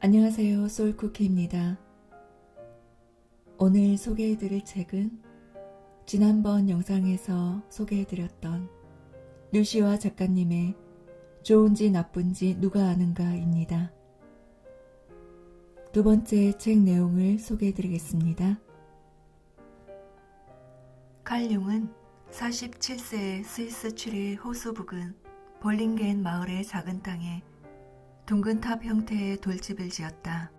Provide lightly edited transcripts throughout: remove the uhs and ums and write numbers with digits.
안녕하세요. 소울쿠키입니다. 오늘 소개해드릴 책은 지난번 영상에서 소개해드렸던 류시와 작가님의 좋은지 나쁜지 누가 아는가입니다. 두 번째 책 내용을 소개해드리겠습니다. 칼 융은 47세의 스위스 추리 호수 부근 볼링겐 마을의 작은 땅에 둥근 탑 형태의 돌집을 지었다.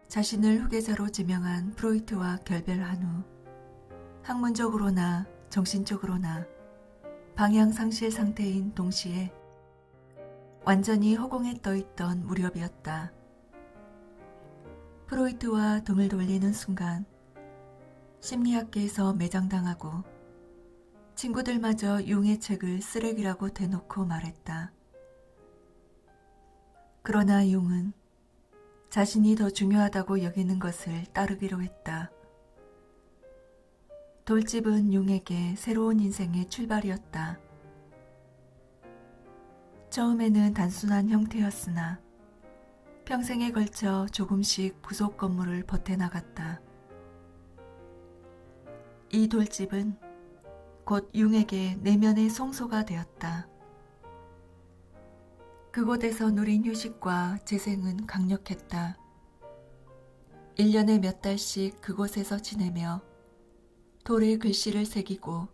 자신을 후계자로 지명한 프로이트와 결별한 후 학문적으로나 정신적으로나 방향상실 상태인 동시에 완전히 허공에 떠있던 무렵이었다. 프로이트와 등을 돌리는 순간 심리학계에서 매장당하고 친구들마저 융의 책을 쓰레기라고 대놓고 말했다. 그러나 융은 자신이 더 중요하다고 여기는 것을 따르기로 했다. 돌집은 융에게 새로운 인생의 출발이었다. 처음에는 단순한 형태였으나 평생에 걸쳐 조금씩 부속 건물을 버텨나갔다. 이 돌집은 곧 융에게 내면의 성소가 되었다. 그곳에서 누린 휴식과 재생은 강력했다. 1년에 몇 달씩 그곳에서 지내며 돌에 글씨를 새기고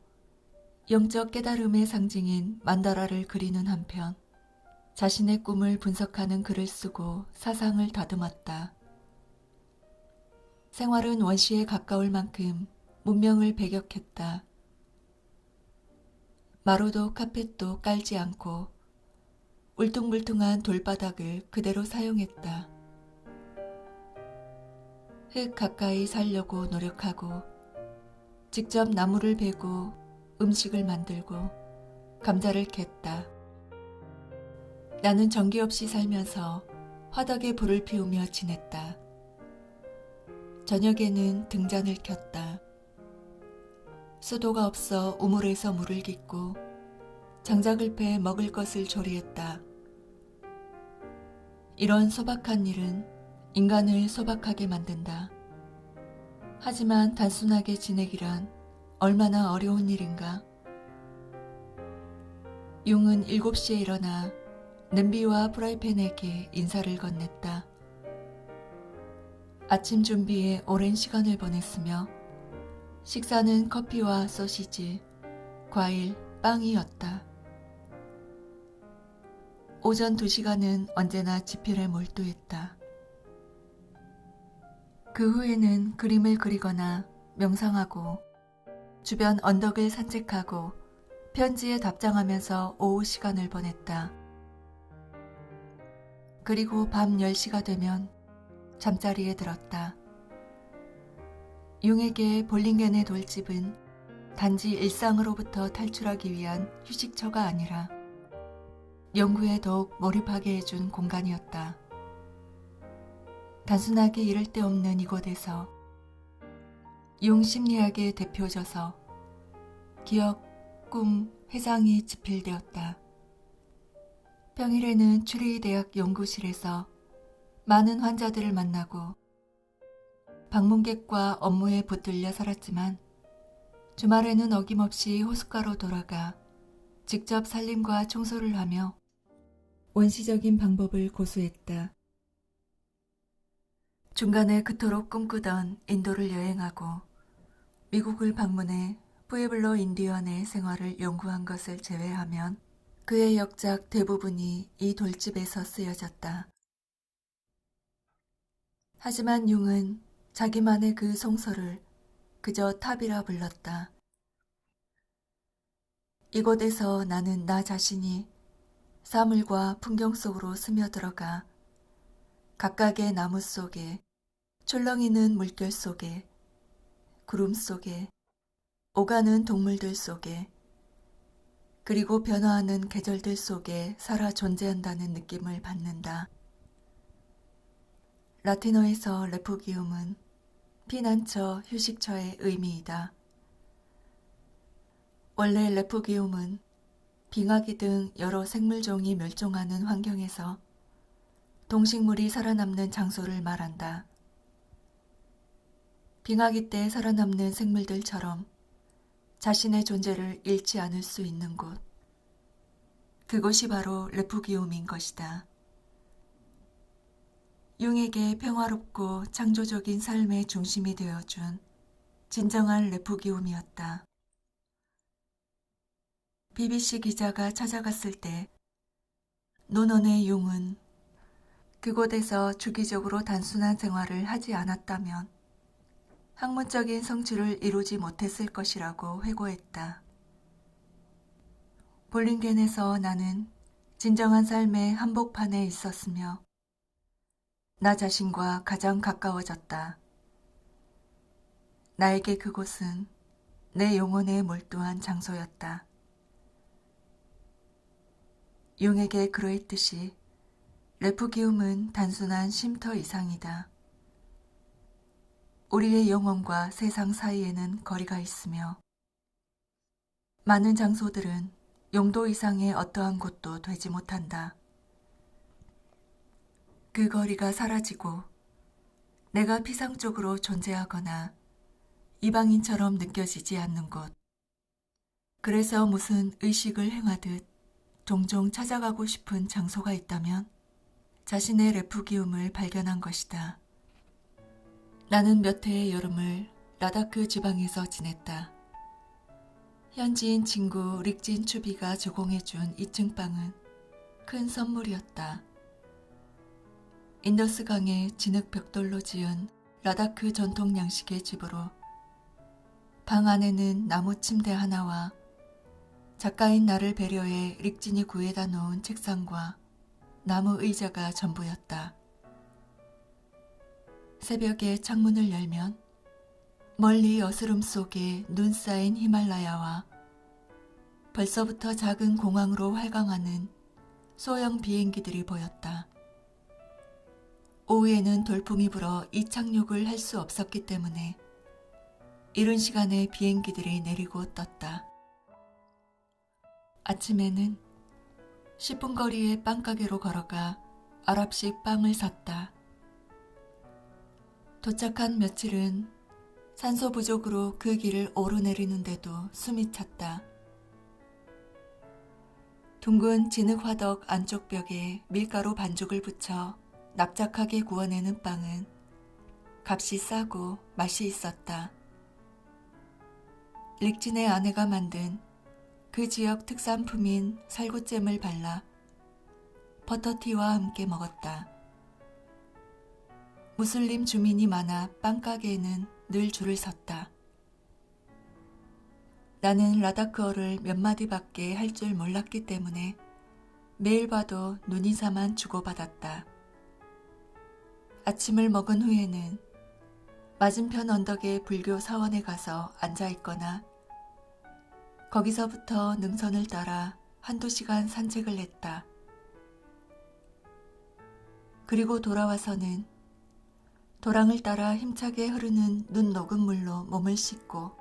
영적 깨달음의 상징인 만다라를 그리는 한편 자신의 꿈을 분석하는 글을 쓰고 사상을 다듬었다. 생활은 원시에 가까울 만큼 문명을 배격했다. 마루도 카펫도 깔지 않고 울퉁불퉁한 돌바닥을 그대로 사용했다. 흙 가까이 살려고 노력하고 직접 나무를 베고 음식을 만들고 감자를 캤다. 나는 전기 없이 살면서 화덕에 불을 피우며 지냈다. 저녁에는 등잔을 켰다. 수도가 없어 우물에서 물을 깃고 장작을 패 먹을 것을 조리했다. 이런 소박한 일은 인간을 소박하게 만든다. 하지만 단순하게 지내기란 얼마나 어려운 일인가. 융은 7시에 일어나 냄비와 프라이팬에게 인사를 건넸다. 아침 준비에 오랜 시간을 보냈으며 식사는 커피와 소시지, 과일, 빵이었다. 오전 2시간은 언제나 지필에 몰두했다. 그 후에는 그림을 그리거나 명상하고 주변 언덕을 산책하고 편지에 답장하면서 오후 시간을 보냈다. 그리고 밤 10시가 되면 잠자리에 들었다. 융에게 볼링겐의 돌집은 단지 일상으로부터 탈출하기 위한 휴식처가 아니라 연구에 더욱 몰입하게 해준 공간이었다. 단순하게 이를 데 없는 이곳에서 융 심리학의 대표저서, 기억, 꿈, 회상이 집필되었다. 평일에는 추리대학 연구실에서 많은 환자들을 만나고 방문객과 업무에 붙들려 살았지만 주말에는 어김없이 호숫가로 돌아가 직접 살림과 청소를 하며 원시적인 방법을 고수했다. 중간에 그토록 꿈꾸던 인도를 여행하고 미국을 방문해 푸에블로 인디언의 생활을 연구한 것을 제외하면 그의 역작 대부분이 이 돌집에서 쓰여졌다. 하지만 융은 자기만의 그 성소를 그저 탑이라 불렀다. 이곳에서 나는 나 자신이 사물과 풍경 속으로 스며들어가 각각의 나무 속에, 출렁이는 물결 속에, 구름 속에, 오가는 동물들 속에, 그리고 변화하는 계절들 속에 살아 존재한다는 느낌을 받는다. 라틴어에서 레푸기움은 피난처, 휴식처의 의미이다. 원래 레푸기움은 빙하기 등 여러 생물종이 멸종하는 환경에서 동식물이 살아남는 장소를 말한다. 빙하기 때 살아남는 생물들처럼 자신의 존재를 잃지 않을 수 있는 곳. 그곳이 바로 레푸기움인 것이다. 융에게 평화롭고 창조적인 삶의 중심이 되어준 진정한 레푸기움이었다. BBC 기자가 찾아갔을 때 논언의 융은 그곳에서 주기적으로 단순한 생활을 하지 않았다면 학문적인 성취를 이루지 못했을 것이라고 회고했다. 볼링겐에서 나는 진정한 삶의 한복판에 있었으며 나 자신과 가장 가까워졌다. 나에게 그곳은 내 영혼에 몰두한 장소였다. 융에게 그러했듯이 레푸기움은 단순한 쉼터 이상이다. 우리의 영혼과 세상 사이에는 거리가 있으며 많은 장소들은 용도 이상의 어떠한 곳도 되지 못한다. 그 거리가 사라지고 내가 피상적으로 존재하거나 이방인처럼 느껴지지 않는 곳. 그래서 무슨 의식을 행하듯 종종 찾아가고 싶은 장소가 있다면 자신의 레푸기움을 발견한 것이다. 나는 몇 해의 여름을 라다크 지방에서 지냈다. 현지인 친구 릭진 추비가 제공해준 2층 방은 큰 선물이었다. 인더스강의 진흙 벽돌로 지은 라다크 전통 양식의 집으로 방 안에는 나무 침대 하나와 작가인 나를 배려해 릭진이 구해다 놓은 책상과 나무 의자가 전부였다. 새벽에 창문을 열면 멀리 어스름 속에 눈 쌓인 히말라야와 벌써부터 작은 공항으로 활강하는 소형 비행기들이 보였다. 오후에는 돌풍이 불어 이착륙을 할 수 없었기 때문에 이른 시간에 비행기들이 내리고 떴다. 아침에는 10분 거리의 빵가게로 걸어가 아랍식 빵을 샀다. 도착한 며칠은 산소 부족으로 그 길을 오르내리는데도 숨이 찼다. 둥근 진흙 화덕 안쪽 벽에 밀가루 반죽을 붙여 납작하게 구워내는 빵은 값이 싸고 맛이 있었다. 릭진의 아내가 만든 그 지역 특산품인 살구잼을 발라 버터티와 함께 먹었다. 무슬림 주민이 많아 빵가게에는 늘 줄을 섰다. 나는 라다크어를 몇 마디밖에 할 줄 몰랐기 때문에 매일 봐도 눈인사만 주고받았다. 아침을 먹은 후에는 맞은편 언덕의 불교 사원에 가서 앉아있거나 거기서부터 능선을 따라 한두 시간 산책을 했다. 그리고 돌아와서는 도랑을 따라 힘차게 흐르는 눈 녹은 물로 몸을 씻고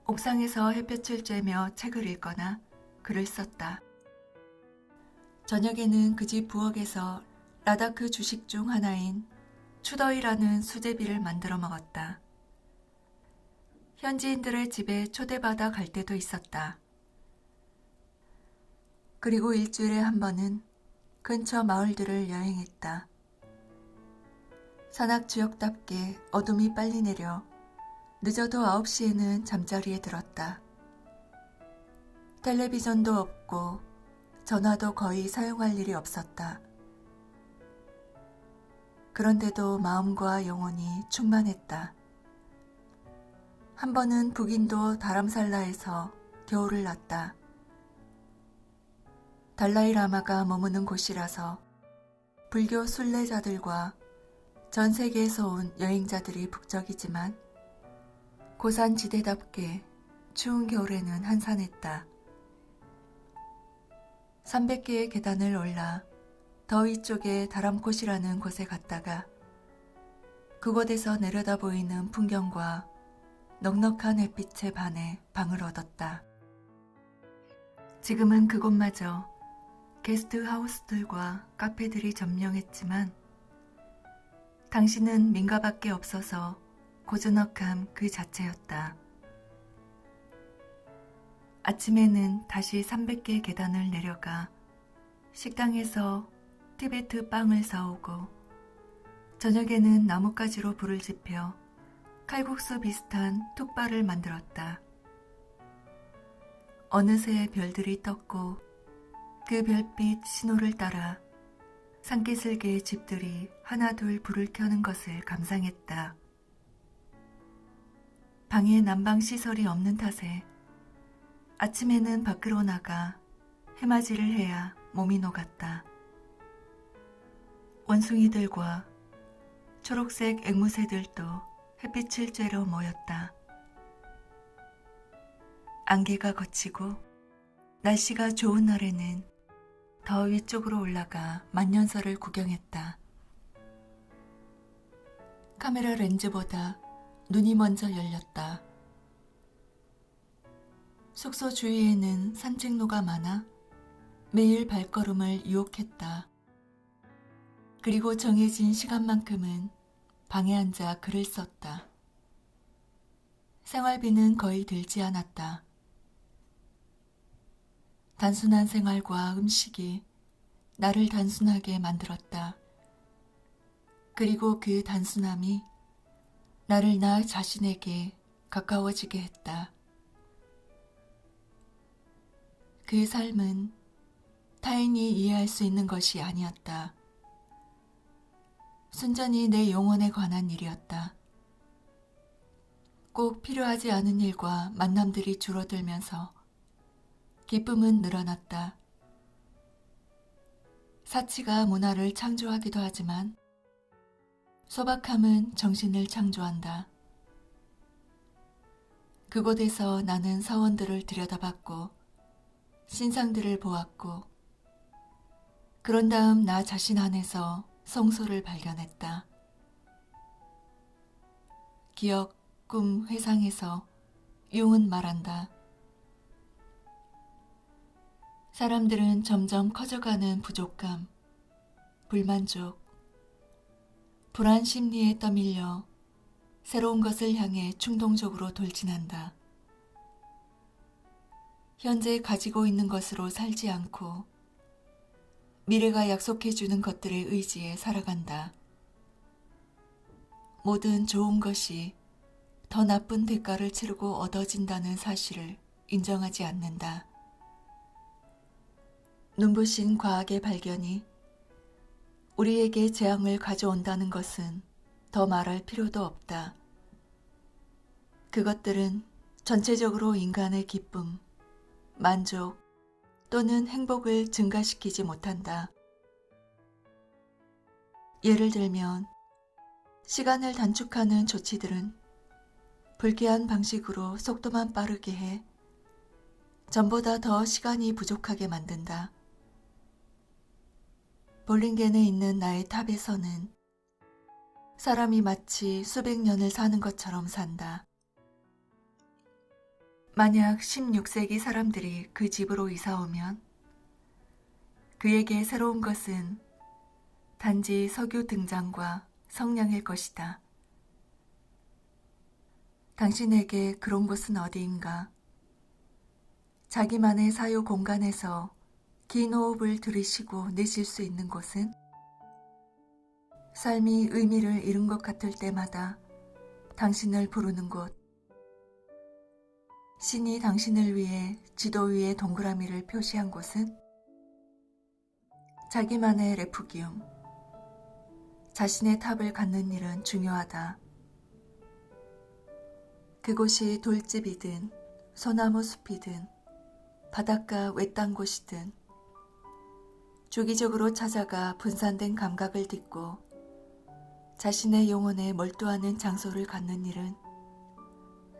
옥상에서 햇볕을 쬐며 책을 읽거나 글을 썼다. 저녁에는 그 집 부엌에서 라다크 주식 중 하나인 추더이라는 수제비를 만들어 먹었다. 현지인들의 집에 초대받아 갈 때도 있었다. 그리고 일주일에 한 번은 근처 마을들을 여행했다. 산악 지역답게 어둠이 빨리 내려 늦어도 9시에는 잠자리에 들었다. 텔레비전도 없고 전화도 거의 사용할 일이 없었다. 그런데도 마음과 영혼이 충만했다. 한 번은 북인도 다람살라에서 겨울을 났다. 달라이 라마가 머무는 곳이라서 불교 순례자들과 전 세계에서 온 여행자들이 북적이지만 고산지대답게 추운 겨울에는 한산했다. 300개의 계단을 올라 더 위쪽에 다람콧이라는 곳에 갔다가 그곳에서 내려다 보이는 풍경과 넉넉한 햇빛에 반해 방을 얻었다. 지금은 그곳마저 게스트하우스들과 카페들이 점령했지만 당신은 민가밖에 없어서 고즈넉함 그 자체였다. 아침에는 다시 300개 계단을 내려가 식당에서 티베트 빵을 사오고 저녁에는 나뭇가지로 불을 지펴 칼국수 비슷한 툭발을 만들었다. 어느새 별들이 떴고 그 별빛 신호를 따라 산기슭의 집들이 하나둘 불을 켜는 것을 감상했다. 방에 난방 시설이 없는 탓에 아침에는 밖으로 나가 해맞이를 해야 몸이 녹았다. 원숭이들과 초록색 앵무새들도 햇빛을 쬐러 모였다. 안개가 걷히고 날씨가 좋은 날에는 더 위쪽으로 올라가 만년설을 구경했다. 카메라 렌즈보다 눈이 먼저 열렸다. 숙소 주위에는 산책로가 많아 매일 발걸음을 유혹했다. 그리고 정해진 시간만큼은 방에 앉아 글을 썼다. 생활비는 거의 들지 않았다. 단순한 생활과 음식이 나를 단순하게 만들었다. 그리고 그 단순함이 나를 나 자신에게 가까워지게 했다. 그 삶은 타인이 이해할 수 있는 것이 아니었다. 순전히 내 영혼에 관한 일이었다. 꼭 필요하지 않은 일과 만남들이 줄어들면서 기쁨은 늘어났다. 사치가 문화를 창조하기도 하지만 소박함은 정신을 창조한다. 그곳에서 나는 사원들을 들여다봤고 신상들을 보았고 그런 다음 나 자신 안에서 성소를 발견했다. 기억, 꿈, 회상에서 융은 말한다. 사람들은 점점 커져가는 부족감, 불만족, 불안 심리에 떠밀려 새로운 것을 향해 충동적으로 돌진한다. 현재 가지고 있는 것으로 살지 않고 미래가 약속해주는 것들의 의지에 살아간다. 모든 좋은 것이 더 나쁜 대가를 치르고 얻어진다는 사실을 인정하지 않는다. 눈부신 과학의 발견이 우리에게 재앙을 가져온다는 것은 더 말할 필요도 없다. 그것들은 전체적으로 인간의 기쁨, 만족 또는 행복을 증가시키지 못한다. 예를 들면 시간을 단축하는 조치들은 불쾌한 방식으로 속도만 빠르게 해 전보다 더 시간이 부족하게 만든다. 볼링겐에 있는 나의 탑에서는 사람이 마치 수백 년을 사는 것처럼 산다. 만약 16세기 사람들이 그 집으로 이사오면 그에게 새로운 것은 단지 석유 등장과 성냥일 것이다. 당신에게 그런 곳은 어디인가? 자기만의 사유 공간에서 긴 호흡을 들이쉬고 내쉴 수 있는 곳은? 삶이 의미를 잃은 것 같을 때마다 당신을 부르는 곳. 신이 당신을 위해 지도 위에 동그라미를 표시한 곳은? 자기만의 레푸기움. 자신의 탑을 갖는 일은 중요하다. 그곳이 돌집이든 소나무 숲이든 바닷가 외딴 곳이든 주기적으로 찾아가 분산된 감각을 딛고 자신의 영혼에 몰두하는 장소를 갖는 일은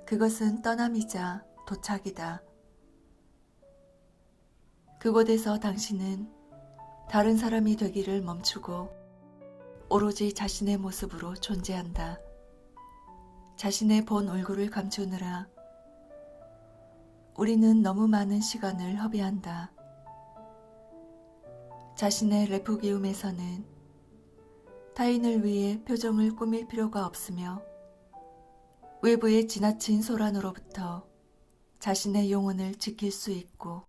그것은 떠남이자 도착이다. 그곳에서 당신은 다른 사람이 되기를 멈추고 오로지 자신의 모습으로 존재한다. 자신의 본 얼굴을 감추느라 우리는 너무 많은 시간을 허비한다. 자신의 레포기움에서는 타인을 위해 표정을 꾸밀 필요가 없으며 외부의 지나친 소란으로부터 자신의 영혼을 지킬 수 있고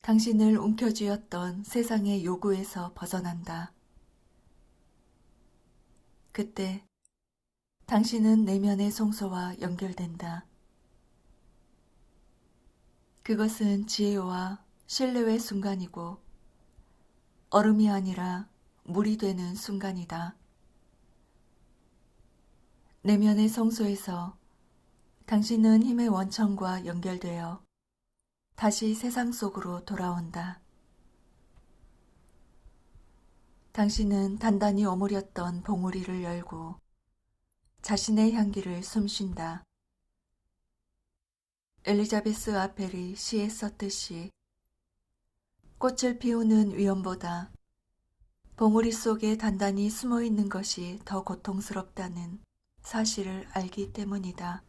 당신을 움켜쥐었던 세상의 요구에서 벗어난다. 그때 당신은 내면의 성소와 연결된다. 그것은 지혜와 신뢰의 순간이고 얼음이 아니라 물이 되는 순간이다. 내면의 성소에서 당신은 힘의 원천과 연결되어 다시 세상 속으로 돌아온다. 당신은 단단히 오므렸던 봉우리를 열고 자신의 향기를 숨쉰다. 엘리자베스 아펠이 시에 썼듯이 꽃을 피우는 위험보다 봉우리 속에 단단히 숨어 있는 것이 더 고통스럽다는 사실을 알기 때문이다.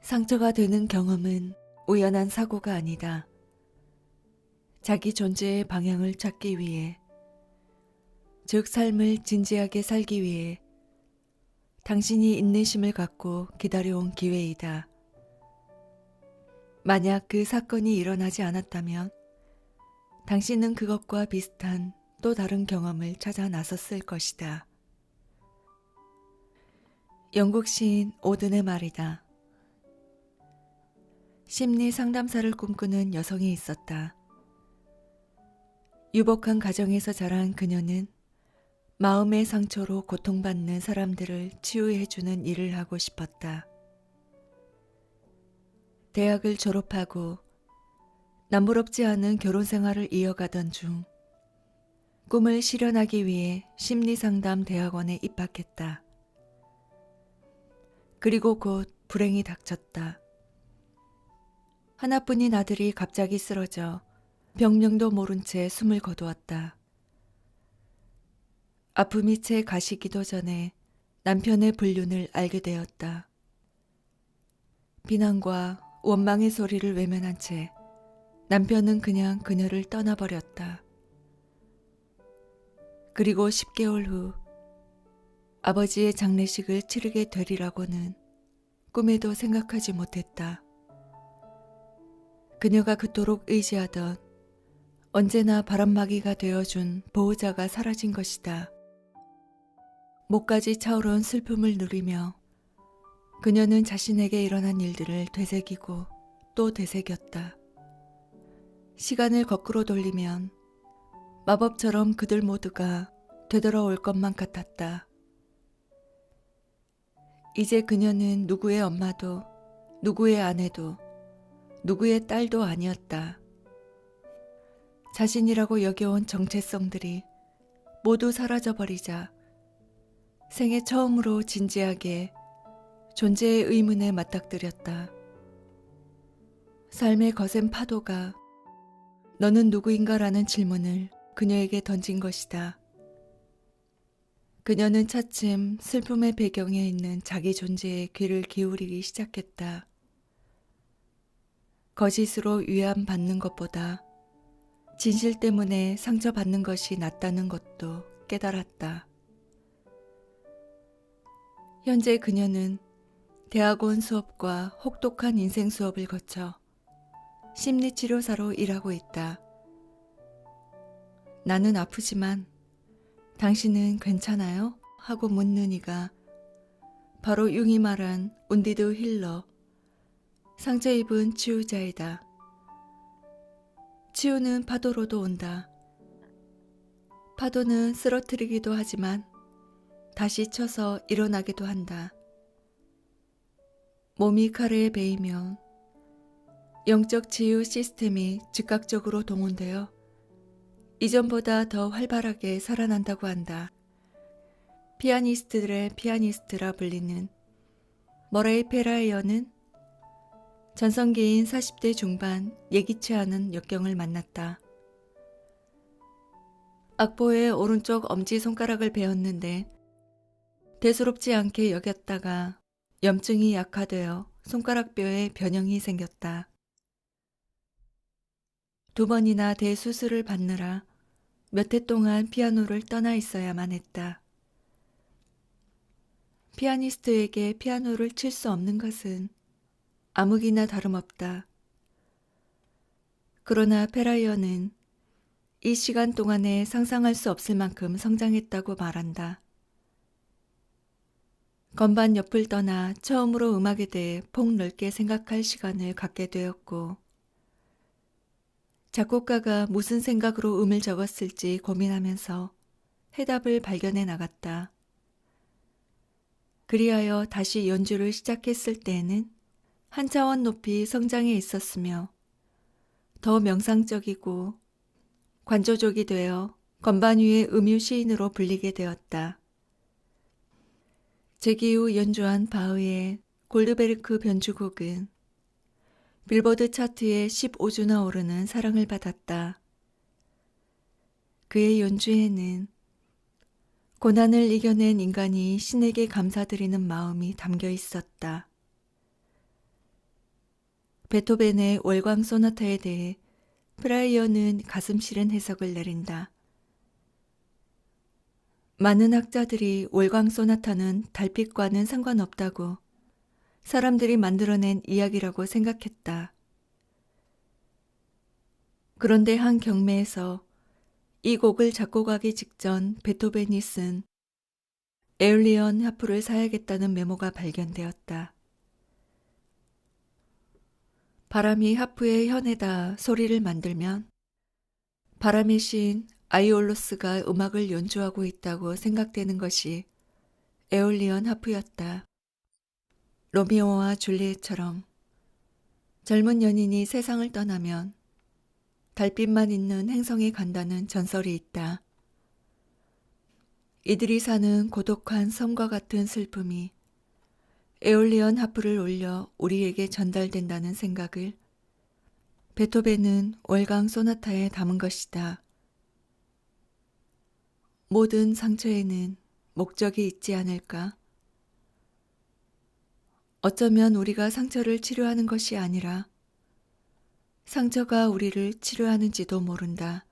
상처가 되는 경험은 우연한 사고가 아니다. 자기 존재의 방향을 찾기 위해, 즉 삶을 진지하게 살기 위해 당신이 인내심을 갖고 기다려온 기회이다. 만약 그 사건이 일어나지 않았다면 당신은 그것과 비슷한 또 다른 경험을 찾아 나섰을 것이다. 영국 시인 오든의 말이다. 심리 상담사를 꿈꾸는 여성이 있었다. 유복한 가정에서 자란 그녀는 마음의 상처로 고통받는 사람들을 치유해주는 일을 하고 싶었다. 대학을 졸업하고 남부럽지 않은 결혼 생활을 이어가던 중 꿈을 실현하기 위해 심리상담 대학원에 입학했다. 그리고 곧 불행이 닥쳤다. 하나뿐인 아들이 갑자기 쓰러져 병명도 모른 채 숨을 거두었다. 아픔이 채 가시기도 전에 남편의 불륜을 알게 되었다. 비난과 원망의 소리를 외면한 채 남편은 그냥 그녀를 떠나버렸다. 그리고 10개월 후 아버지의 장례식을 치르게 되리라고는 꿈에도 생각하지 못했다. 그녀가 그토록 의지하던 언제나 바람막이가 되어준 보호자가 사라진 것이다. 목까지 차오른 슬픔을 누리며 그녀는 자신에게 일어난 일들을 되새기고 또 되새겼다. 시간을 거꾸로 돌리면 마법처럼 그들 모두가 되돌아올 것만 같았다. 이제 그녀는 누구의 엄마도, 누구의 아내도, 누구의 딸도 아니었다. 자신이라고 여겨온 정체성들이 모두 사라져버리자 생애 처음으로 진지하게 존재의 의문에 맞닥뜨렸다. 삶의 거센 파도가 너는 누구인가라는 질문을 그녀에게 던진 것이다. 그녀는 차츰 슬픔의 배경에 있는 자기 존재에 귀를 기울이기 시작했다. 거짓으로 위안받는 것보다 진실 때문에 상처받는 것이 낫다는 것도 깨달았다. 현재 그녀는 대학원 수업과 혹독한 인생 수업을 거쳐 심리치료사로 일하고 있다. 나는 아프지만 당신은 괜찮아요? 하고 묻는 이가 바로 융이 말한 운디드 힐러, 상처 입은 치유자이다. 치유는 파도로도 온다. 파도는 쓰러뜨리기도 하지만 다시 쳐서 일어나기도 한다. 몸이 카레에 베이면 영적 치유 시스템이 즉각적으로 동원되어 이전보다 더 활발하게 살아난다고 한다. 피아니스트들의 피아니스트라 불리는 머레이 페라이어는 전성기인 40대 중반 예기치 않은 역경을 만났다. 악보의 오른쪽 엄지손가락을 베었는데 대수롭지 않게 여겼다가 염증이 약화되어 손가락뼈에 변형이 생겼다. 2번이나 대수술을 받느라 몇 해 동안 피아노를 떠나 있어야만 했다. 피아니스트에게 피아노를 칠 수 없는 것은 암흑이나 다름없다. 그러나 페라이어는 이 시간 동안에 상상할 수 없을 만큼 성장했다고 말한다. 건반 옆을 떠나 처음으로 음악에 대해 폭넓게 생각할 시간을 갖게 되었고, 작곡가가 무슨 생각으로 음을 적었을지 고민하면서 해답을 발견해 나갔다. 그리하여 다시 연주를 시작했을 때에는 한 차원 높이 성장해 있었으며 더 명상적이고 관조적이 되어 건반 위의 음유 시인으로 불리게 되었다. 재기 후 연주한 바흐의 골드베르크 변주곡은 빌보드 차트에 15주나 오르는 사랑을 받았다. 그의 연주에는 고난을 이겨낸 인간이 신에게 감사드리는 마음이 담겨 있었다. 베토벤의 월광 소나타에 대해 프라이어는 가슴 시린 해석을 내린다. 많은 학자들이 월광 소나타는 달빛과는 상관없다고 사람들이 만들어낸 이야기라고 생각했다. 그런데 한 경매에서 이 곡을 작곡하기 직전 베토벤이 쓴 에올리언 하프를 사야겠다는 메모가 발견되었다. 바람이 하프의 현에다 소리를 만들면 바람의 시인 아이올로스가 음악을 연주하고 있다고 생각되는 것이 에올리언 하프였다. 로미오와 줄리엣처럼 젊은 연인이 세상을 떠나면 달빛만 있는 행성에 간다는 전설이 있다. 이들이 사는 고독한 섬과 같은 슬픔이 에올리언 하프를 울려 우리에게 전달된다는 생각을 베토벤은 월광 소나타에 담은 것이다. 모든 상처에는 목적이 있지 않을까? 어쩌면 우리가 상처를 치료하는 것이 아니라 상처가 우리를 치료하는지도 모른다.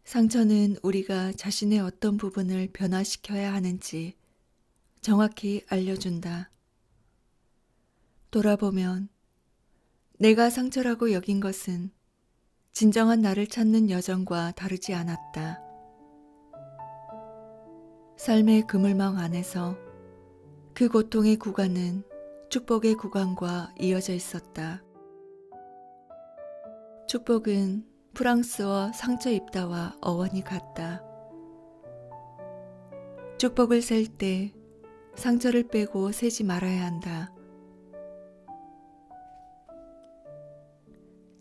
상처는 우리가 자신의 어떤 부분을 변화시켜야 하는지 정확히 알려준다. 돌아보면 내가 상처라고 여긴 것은 진정한 나를 찾는 여정과 다르지 않았다. 삶의 그물망 안에서 그 고통의 구간은 축복의 구간과 이어져 있었다. 축복은 프랑스어 상처 입다와 어원이 같다. 축복을 셀 때 상처를 빼고 세지 말아야 한다.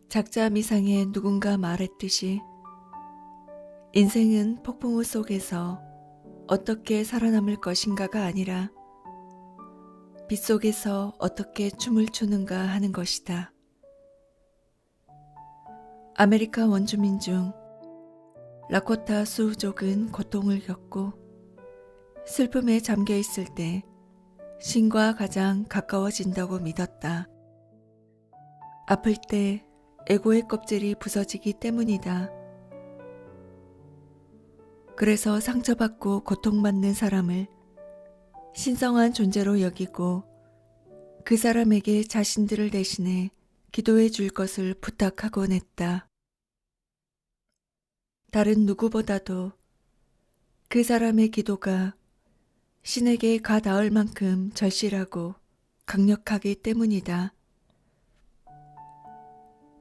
작자 미상에 누군가 말했듯이 인생은 폭풍우 속에서 어떻게 살아남을 것인가가 아니라 빛 속에서 어떻게 춤을 추는가 하는 것이다. 아메리카 원주민 중 라코타 수족은 고통을 겪고 슬픔에 잠겨 있을 때 신과 가장 가까워진다고 믿었다. 아플 때 에고의 껍질이 부서지기 때문이다. 그래서 상처받고 고통받는 사람을 신성한 존재로 여기고 그 사람에게 자신들을 대신해 기도해 줄 것을 부탁하곤 했다. 다른 누구보다도 그 사람의 기도가 신에게 가 닿을 만큼 절실하고 강력하기 때문이다.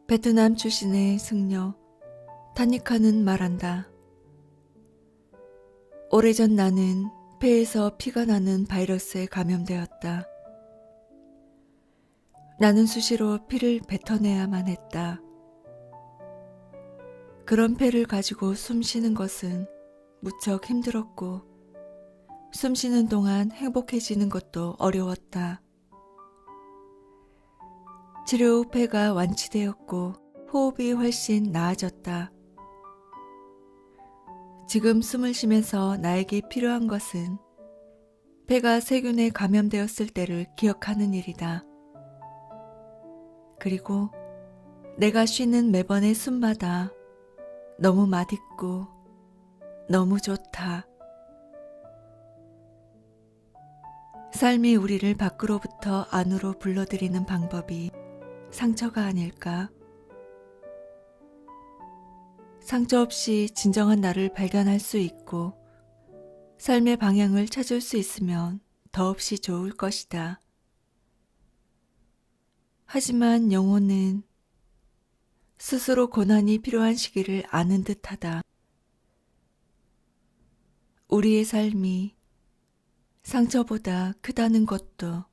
베트남 출신의 승려 타니카는 말한다. 오래전 나는 폐에서 피가 나는 바이러스에 감염되었다. 나는 수시로 피를 뱉어내야만 했다. 그런 폐를 가지고 숨 쉬는 것은 무척 힘들었고 숨 쉬는 동안 행복해지는 것도 어려웠다. 치료 후 폐가 완치되었고 호흡이 훨씬 나아졌다. 지금 숨을 쉬면서 나에게 필요한 것은 폐가 세균에 감염되었을 때를 기억하는 일이다. 그리고 내가 쉬는 매번의 숨마다 너무 맛있고 너무 좋다. 삶이 우리를 밖으로부터 안으로 불러들이는 방법이 상처가 아닐까? 상처 없이 진정한 나를 발견할 수 있고 삶의 방향을 찾을 수 있으면 더없이 좋을 것이다. 하지만 영혼은 스스로 고난이 필요한 시기를 아는 듯하다. 우리의 삶이 상처보다 크다는 것도